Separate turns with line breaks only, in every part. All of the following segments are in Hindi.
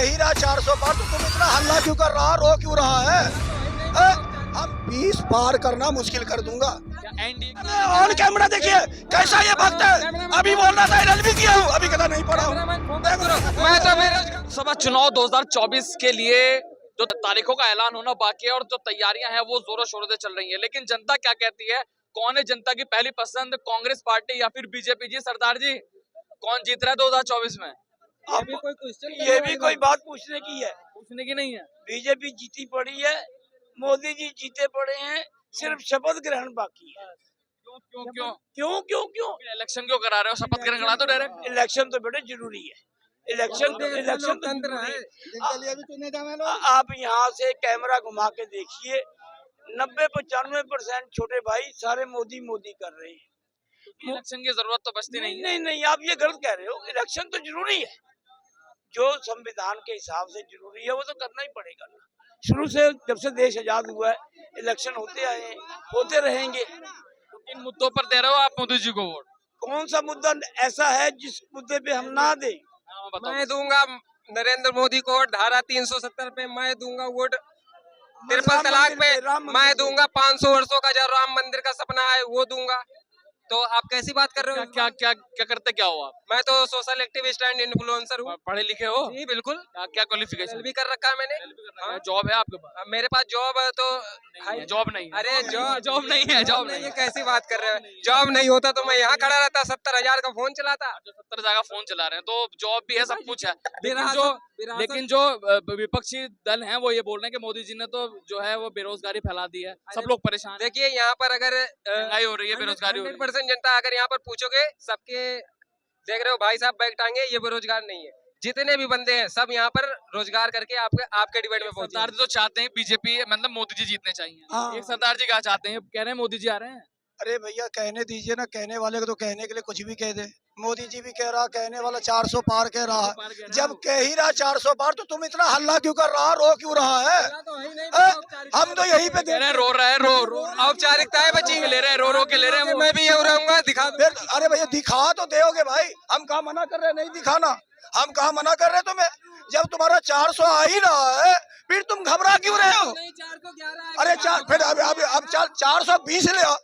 ही रहा 400 पार, तो तुम इतना हल्ला क्यों कर रहा, रो क्यों रहा है? हम 20 पार करना मुश्किल कर दूंगा। ऑन कैमरा देखिए कैसा ये भक्त है, अभी बोल रहा था एनएल भी किया हूँ, अभी कहता नहीं पढ़ा हूँ।
मैं तो लोकसभा चुनाव 2024 के लिए जो तारीखों का ऐलान होना बाकी है और जो तैयारियां हैं वो जोरों शोरों से चल रही है, लेकिन जनता क्या कहती है? कौन है जनता की पहली पसंद, कांग्रेस पार्टी या फिर बीजेपी? जी सरदार जी, कौन जीत रहा है 2024 में?
ये भी कोई बात पूछने की है?
पूछने की नहीं है।
बीजेपी जीती पड़ी है, मोदी जी जीते पड़े हैं, सिर्फ शपथ ग्रहण बाकी है।
क्यों क्यों क्यों
क्यों क्यों क्यों?
इलेक्शन क्यों करा रहे हो? शपथ ग्रहण करा दो डायरेक्ट।
इलेक्शन तो बेटे जरूरी है, इलेक्शन तो जरूरी है। आप यहाँ से कैमरा घुमा के देखिए, 90-95% छोटे भाई सारे मोदी मोदी कर रहे हैं।
इलेक्शन की जरूरत तो बचती नहीं है।
नहीं नहीं, आप ये गलत कह रहे हो। इलेक्शन तो जरूरी है, जो संविधान के हिसाब से जरूरी है वो तो करना ही पड़ेगा ना। शुरू से जब से देश आजाद हुआ है इलेक्शन होते आए हैं, होते रहेंगे।
इन मुद्दों पर दे रहे हो आप मोदी जी को वोट?
कौन सा मुद्दा ऐसा है जिस मुद्दे पे हम ना दें?
मैं दूंगा नरेंद्र मोदी को वोट, धारा 370 पे मैं दूंगा वोट, ट्रिपल तलाक पे मैं दूंगा, 500 वर्षों का जो राम मंदिर का सपना है वो दूंगा। तो आप कैसी बात कर रहे हो?
क्या क्या क्या करते क्या हो आप?
मैं तो सोशल एक्टिविस्ट एंड इन्फ्लुएंसर हूँ।
पढ़े लिखे हो?
जी बिल्कुल।
क्या क्वालिफिकेशन
भी कर रखा है मैंने।
हाँ, जॉब है आपके पास?
मेरे पास जॉब है तो
जॉब नहीं है।
अरे
जॉब नहीं है, जॉब नहीं
ये
है।
कैसी बात कर रहे हो? जॉब नहीं होता तो मैं यहाँ खड़ा रहता, 70,000 का फोन चलाता।
70 जगह फोन चला रहे हैं तो जॉब भी है, सब कुछ है,
विरासत-
लेकिन जो विपक्षी दल हैं वो ये बोल रहे हैं कि मोदी जी ने तो जो है वो बेरोजगारी फैला दी है, सब लोग परेशान हैं।
देखिए यहाँ पर अगर
महंगाई हो रही है, बेरोजगारी हो रही है।
100% जनता अगर यहाँ पर पूछोगे, सबके देख रहे हो भाई साहब बैग टांगे, ये बेरोजगार नहीं है। जितने भी बंदे हैं सब यहाँ पर रोजगार करके आपके डिबेट में पहुंचे।
सरदार जी तो चाहते हैं बीजेपी मतलब मोदी जी जीतने चाहिए।
हाँ।
एक सरदार जी क्या चाहते हैं? कह रहे हैं मोदी जी आ रहे हैं।
अरे भैया कहने दीजिए ना, कहने वाले को तो कहने के लिए कुछ भी कह दे। मोदी जी भी कह रहा, कहने वाला 400 पार कह रहा है। जब कह ही रहा 400 पार, तो तुम इतना हल्ला क्यों कर रहा, रो क्यों रहा है? हम तो यहीं पे
कह रहे हैं रो रहा है, रो
औपचारिकताएं बची
ले रहे हैं, रो रो के ले रहे हैं।
मैं भी ये रहूंगा, दिखा दो।
फिर अरे भैया दिखा तो दोगे भाई, हम कहाँ मना कर रहे हैं नहीं दिखाना, हम कहाँ मना कर रहे हैं तुम्हें? जब तुम्हारा 400 आ ही रहा है फिर तुम घबरा क्यों रहे हो? अरे फिर अब 420 ले आ,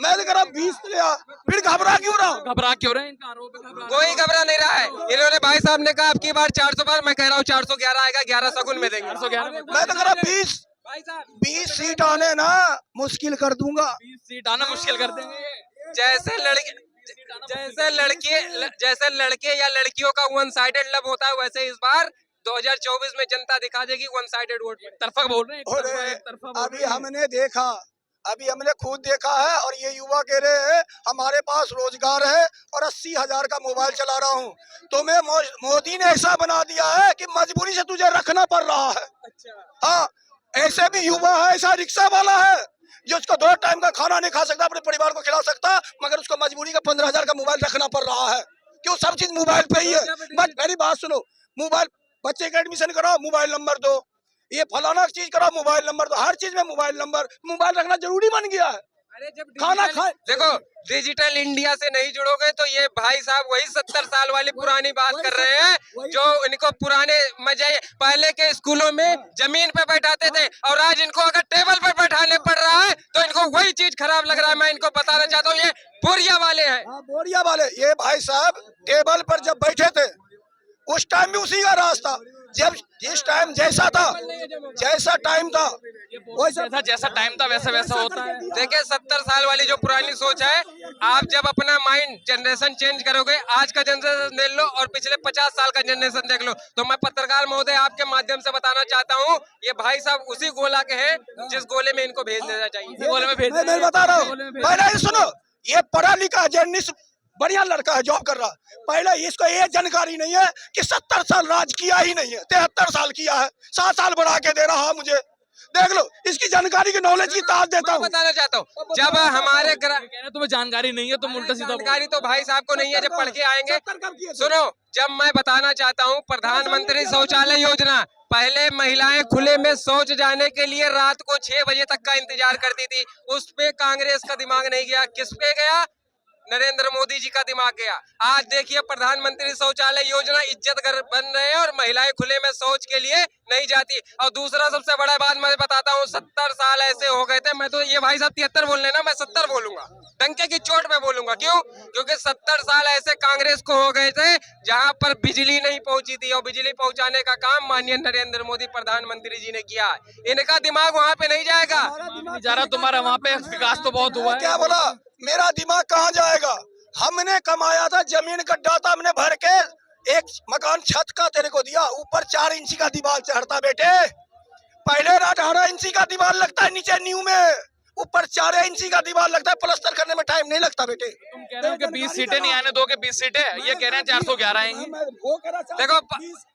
मैं कह रहा 20 ले आ, फिर घबरा क्यों रहा?
घबरा क्यों रहे हैं? इनका आरोप है घबरा।
कोई घबरा नहीं रहा है। इन्होंने भाई साहब ने कहा अब की बार 400 बार, मैं कह रहा हूँ 411 आएगा, 11 शगुन में देंगे।
411
मैं तो कह रहा 20 सीट आने ना मुश्किल कर दूंगा।
20 सीट आना मुश्किल कर देंगे।
जैसे लड़के या लड़कियों का वन साइडेड लव होता है, वैसे इस बार 2024 में जनता दिखा देगी वन साइडेड वोट।
तरफा बोल रहे हैं,
एक तरफा अभी हमने देखा, अभी हमने खुद देखा है, और ये युवा कह रहे हैं हमारे पास रोजगार है और 80,000 का मोबाइल चला रहा हूँ। तुम्हें मोदी ने ऐसा बना दिया है कि मजबूरी से तुझे रखना पड़ रहा है। हाँ, ऐसे भी युवा है, ऐसा रिक्शा वाला है जो उसको 2 टाइम का खाना नहीं खा सकता, अपने परिवार को खिला सकता, मगर उसको मजबूरी का 15,000 का मोबाइल रखना पड़ रहा है। क्यों? सब चीज मोबाइल पे ही है। बस मेरी बात सुनो, मोबाइल, बच्चे का एडमिशन कराओ मोबाइल नंबर दो, ये फलाना चीज कराओ मोबाइल नंबर दो, हर चीज में मोबाइल नंबर, मोबाइल रखना जरूरी बन गया है।
अरे जब
खाना खाए,
देखो डिजिटल इंडिया से नहीं जुड़ोगे तो ये भाई साहब वही 70 साल वाली पुरानी बात कर रहे हैं, जो इनको पुराने मजे पहले के स्कूलों में जमीन पे बैठाते थे, और आज इनको अगर टेबल पर बैठाने पड़ रहा है तो इनको वही चीज खराब लग रहा है। मैं इनको बताना चाहता हूँ, ये बोरिया वाले हैं।
बोरिया वाले ये भाई साहब टेबल पर जब बैठे थे उस टाइम भी उसी का रास्ता, जब जिस टाइम जैसा था, जैसा टाइम था
जैसा टाइम था वैसा वैसा होता है।
देखिए 70 साल वाली जो पुरानी सोच है, आप जब अपना माइंड जनरेशन चेंज करोगे, आज का जनरेशन देख लो और पिछले 50 साल का जनरेशन देख लो, तो मैं पत्रकार महोदय आपके माध्यम से बताना चाहता हूँ, ये भाई साहब उसी गोला के हैं जिस गोले में इनको भेज देना चाहिए।
गोले में भेज,
मैं बता रहा हूँ, पहले सुनो, ये पढ़ा लिखा जर्नलिस्ट बढ़िया लड़का है, जॉब कर रहा। पहले इसको ये जानकारी नहीं है कि 70 साल राज किया ही नहीं है, 73 साल किया है, 7 साल बढ़ा के दे रहा है मुझे। देख लो, इसकी जानकारी की नॉलेज की ताज देता हूँ।
बताना चाहता हूँ, जब हमारे
तुम्हें जानकारी नहीं है, तुम उल्टा सीधा
जानकारी तो भाई साहब को नहीं है, जब पढ़ के आएंगे। सुनो, जब मैं बताना चाहता हूँ प्रधानमंत्री शौचालय योजना, पहले महिलाएं खुले में शौच जाने के लिए रात को 6 बजे तक का इंतजार करती थी, उस पे कांग्रेस का दिमाग नहीं गया, किस पे गया? नरेंद्र मोदी जी का दिमाग गया। आज देखिए प्रधानमंत्री शौचालय योजना इज्जत घर बन रहे हैं और महिलाएं खुले में शौच के लिए नहीं जाती। और दूसरा सबसे बड़ा बात मैं बताता हूँ, 70 साल ऐसे हो गए थे, मैं तो ये भाई साहब 73 बोल रहे ना, मैं 70 बोलूंगा, डंके की चोट में बोलूंगा। क्यों? क्योंकि 70 साल ऐसे कांग्रेस को हो गए थे जहां पर बिजली नहीं पहुंची थी, और बिजली पहुंचाने का काम माननीय नरेंद्र मोदी प्रधानमंत्री जी ने किया है। इनका दिमाग वहां पे नहीं जाएगा।
नहीं जा रहा तुम्हारा वहाँ पे विकास तो बहुत हुआ है।
क्या बोला? मेरा दिमाग कहाँ जाएगा? हमने कमाया था, जमीन गड्ढा था, हमने भर के एक मकान छत का तेरे को दिया, ऊपर 4 इंची का दीवार चढ़ता बेटे। पहले 18 इंची का दीवार लगता है नीचे न्यू में, ऊपर 4 इंची का दीवार लगता है। प्लास्टर करने में टाइम नहीं लगता बेटे।
तुम कह रहे हो कि 20 सीटें नहीं आने दोगे, 20 सीटें, ये कह रहे हैं 411 आएंगी।
देखो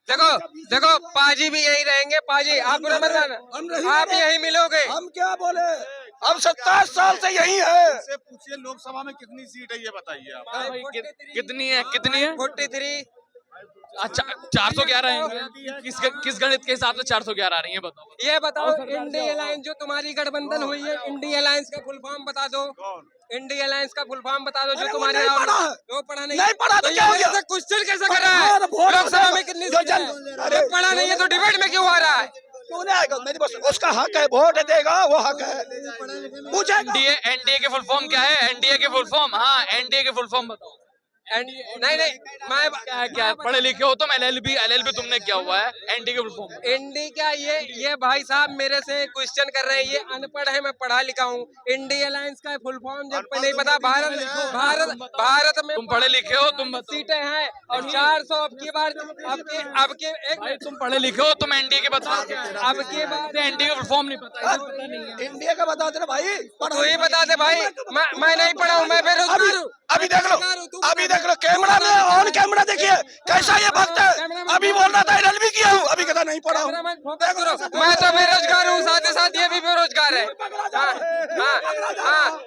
देखो देखो, पाजी भी यही रहेंगे। पाजी आप आप यही मिलोगे।
हम क्या बोले, हम 27 साल से यही है।
से पूछिए लोकसभा में कितनी सीट है ये बताइए आप।
भाई, कितनी है? कितनी है?
43।
अच्छा, 411 है। किस गणित के हिसाब से 411 आ रही है बताओ?
ये बताओ, इंडिया अलायंस जो तुम्हारी गठबंधन हुई है, इंडिया अलायंस का फुल फॉर्म बता दो। इंडिया अलायंस का फुल फॉर्म बता दो। जो तुम्हारे
नहीं पढ़ा है।
वो पढ़ा नहीं
पढ़ा तो क्या हो गया?
क्वेश्चन कैसे कर रहा है? लोकसभा में कितनी सीट है? अरे पढ़ा नहीं है तो डिबेट में क्यों आ रहा है?
क्यों नहीं आएगा? मेरी बस उसका हक है, वोट देगा, वो हक है, पूछेगा।
एनडीए के फुल फॉर्म क्या है? एनडीए के फुल फॉर्म, हाँ एनडीए के फुल फॉर्म बताओ।
नहीं मैं
क्या पढ़े लिखे हो तुम? एलएलबी तुमने क्या हुआ है? एनडीए के फुल फॉर्म
इंडी क्या? ये भाई साहब मेरे से क्वेश्चन कर रहे हैं, ये अनपढ़ है, मैं पढ़ा लिखा हूँ। इंडिया अलायंस का फुल फॉर्म जब नहीं पता। भारत में
तुम पढ़े लिखे हो, तुम
सीटें हैं और 400 अब की बार अब के
भाई तुम पढ़े लिखे हो, तुम एनडीए के बताओ।
अब की बार
एनडीए का फुल फॉर्म नहीं पता, पता नहीं है।
इंडिया का बता दे भाई,
तो ही बता दे भाई। मैं नहीं पढ़ा हूँ, मैं बेरोजगार हूँ।
अभी देख लो, अभी देख लो कैमरा में, ऑन कैमरा देखिए कैसा ये भक्त है। अभी बोल रहा था एलएलबी किया हूँ, अभी कहता नहीं पढ़ा हूँ।
मैं तो बेरोजगार हूँ, साथ ही साथ ये भी बेरोजगार है।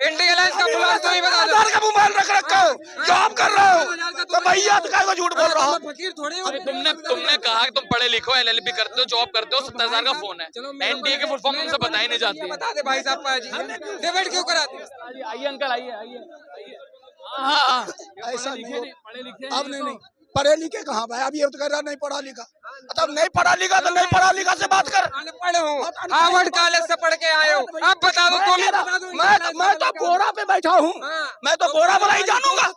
इंडिया अलायंस का फुल फॉर्म तो ही बता दो।
का मोबाइल रख रखा हूँ, जॉब कर रहा हूँ, तो भैया तो क्या झूठ बोल रहा हूँ?
फकीर थोड़ी हो।
अभी तुमने कहा कि तुम पढ़े लिखो, एलएलबी करते हो, जॉब करते हो, 70,000 का फोन है। एनडीए के फुल फॉर्म तुमसे बताई नहीं जाती।
बता दे भाई साहब। डिबेट क्यों कराते?
आइए अंकल, आइए। हाँ,
ऐसा नहीं हो।
पढ़े लिखे
अब नहीं पढ़े लिखे कहाँ भाई? अभी ये तो कह रहा नहीं पढ़ा लिखा। तब नहीं पढ़ा लिखा तो नहीं पढ़ा लिखा से बात कर।
अनपढ़ हूँ, हार्वर्ड कॉलेज से पढ़ के आए हूँ। अब बता दो तुम।
मैं तो बोरा पे बैठा हूँ, मैं तो बोरा वाला ही जानूंगा।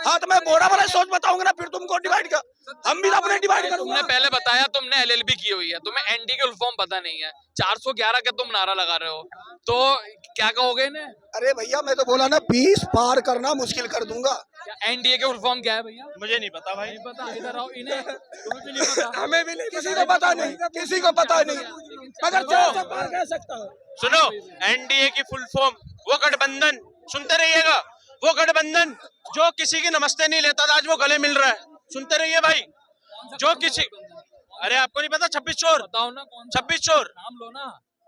हाँ तो मैं बोरा वाला सोच बताऊंगा ना, फिर तुमको डिवाइड कर, हम भी अपने डिवाइड करूंगा।
तुमने पहले बताया तुमने एलएलबी की हुई है, तुम्हें एनडीए के फुल फॉर्म पता नहीं है। 411 का तुम नारा लगा रहे हो, तो क्या कहोगे इन्हें?
अरे भैया मैं तो बोला ना 20 पार करना मुश्किल कर दूंगा।
एनडीए के फुल फॉर्म क्या है भैया?
मुझे नहीं पता भाई।
नहीं पता, इधर आओ। इन्हें तुम्हें भी नहीं पता?
हमें भी नहीं,
किसी को पता नहीं, किसी को पता नहीं, मगर 400 पार कह सकता हूँ।
सुनो, एनडीए की फुल फॉर्म, वो गठबंधन, सुनते रहिएगा, वो गठबंधन जो किसी की नमस्ते नहीं लेता था, आज वो गले मिल रहा है। सुनते रहिए भाई, जो किसी, अरे आपको नहीं पता 26 चोर?
बताओ ना कौन?
26 चोर,
नाम लो ना।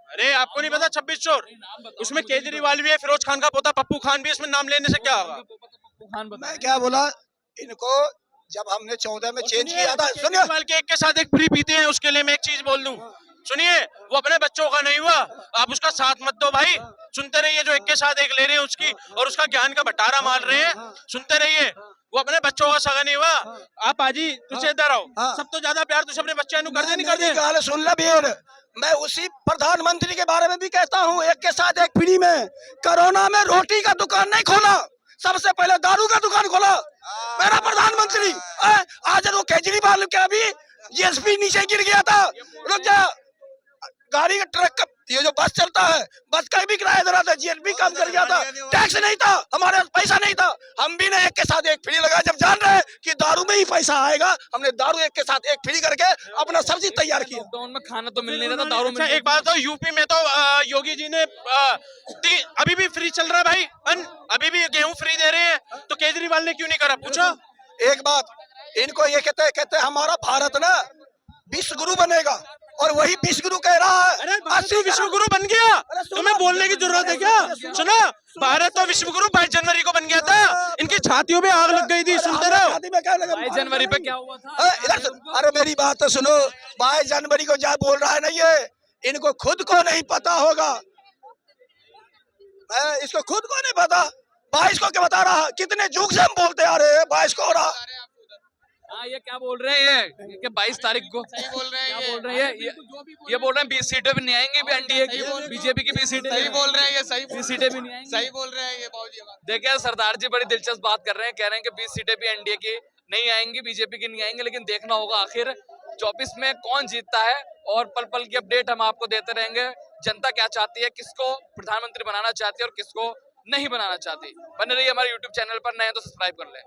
अरे आपको नहीं पता 26 चोर?
नाम बताओ।
उसमें केजरीवाल भी है, फिरोज खान का पोता पप्पू खान भी, इसमें नाम लेने से क्या होगा?
खान बताओ।
मैं क्या बोला इनको, जब हमने 14 में चेंज किया था, सुनिए
केजरीवाल के एक के साथ एक फ्री पीते हैं, उसके लिए मैं एक चीज बोल दूं, सुनिए, वो अपने बच्चों का नहीं हुआ, आप उसका साथ मत दो भाई। सुनते रहिए, जो एक के साथ एक ले रहे हैं उसकी और उसका ज्ञान का बटारा मार रहे हैं, सुनते रहिए, वो अपने बच्चों का सगा नहीं हुआ। आप आजी तुझे इधर आओ, सब तो ज्यादा प्यार तुझे अपने बच्चे कर दे, नहीं कर दे।
गाल सुन ला भीड़, मैं उसी प्रधानमंत्री के बारे में भी कहता हूँ, एक के साथ एक फ्री में। कोरोना में रोटी का दुकान नहीं खोला, सबसे पहले दारू का दुकान खोला मेरा प्रधानमंत्री। आज वो केजरीवाल का भी जीएसपी नीचे गिर गया था। रुक जा, गाड़ी का ट्रक का ये जो बस चलता है, बस का भी किराया दे रहा था, जीएसपी काम कर गया था, टैक्स नहीं था, हमारे पास पैसा नहीं था, हम भी ने एक के साथ एक फ्री लगाया। जब जान रहे कि दारू में ही पैसा आएगा, हमने दारू एक के साथ एक फ्री करके अपना सब्जी तैयार किया।
लॉकडाउन में खाना तो मिल नहीं रहा था, दारू
अच्छा,
में।
एक बात तो यूपी में तो योगी जी ने अभी भी फ्री चल रहा है भाई, अभी भी गेहूं फ्री दे रहे हैं, तो केजरीवाल ने क्यों नहीं करा? पूछो।
एक बात, इनको ये कहते हमारा भारत ना विश्व गुरु बनेगा, और वही विश्व गुरु कह रहा है।
अरे भारत तो विश्व गुरु बन गया, तुम्हें बोलने की जरूरत है क्या? सुनो, भारत तो विश्व गुरु 22 जनवरी को बन गया था, इनकी छातियों में आग लग गई थी, सुनते रहो।
22 जनवरी पे क्या हुआ था?
अरे मेरी बात तो सुनो, 22 जनवरी को क्या बोल रहा है ना, ये इनको खुद को नहीं पता होगा, इसको खुद को नहीं पता। 22 को क्या बता रहा, कितने जुग से हम बोलते आ रहे हैं 22 को हो रहा।
हाँ, ये क्या बोल रहे हैं ये 22 तारीख को
सही बोल रहे हैं,
क्या बोल रहे हैं ये बोल रहे हैं 20 सीटें भी नहीं आएंगी भी एनडीए की, बीजेपी की 20 सीटें
सही बोल रहे हैं, ये सही
20 सीटें भी नहीं आएंगी।
सही बोल रहे हैं ये बाबूजी।
देखिए सरदार जी बड़ी दिलचस्प बात कर रहे हैं, कह रहे हैं कि 20 सीटें भी एनडीए की नहीं आएंगी, बीजेपी की नहीं आएंगी, लेकिन देखना होगा आखिर 24 में कौन जीतता है। और पल पल की अपडेट हम आपको देते रहेंगे, जनता क्या चाहती है, किसको प्रधानमंत्री बनाना चाहती है और किसको नहीं बनाना चाहती। बने रहिए हमारे यूट्यूब चैनल पर, नए तो सब्सक्राइब कर लें।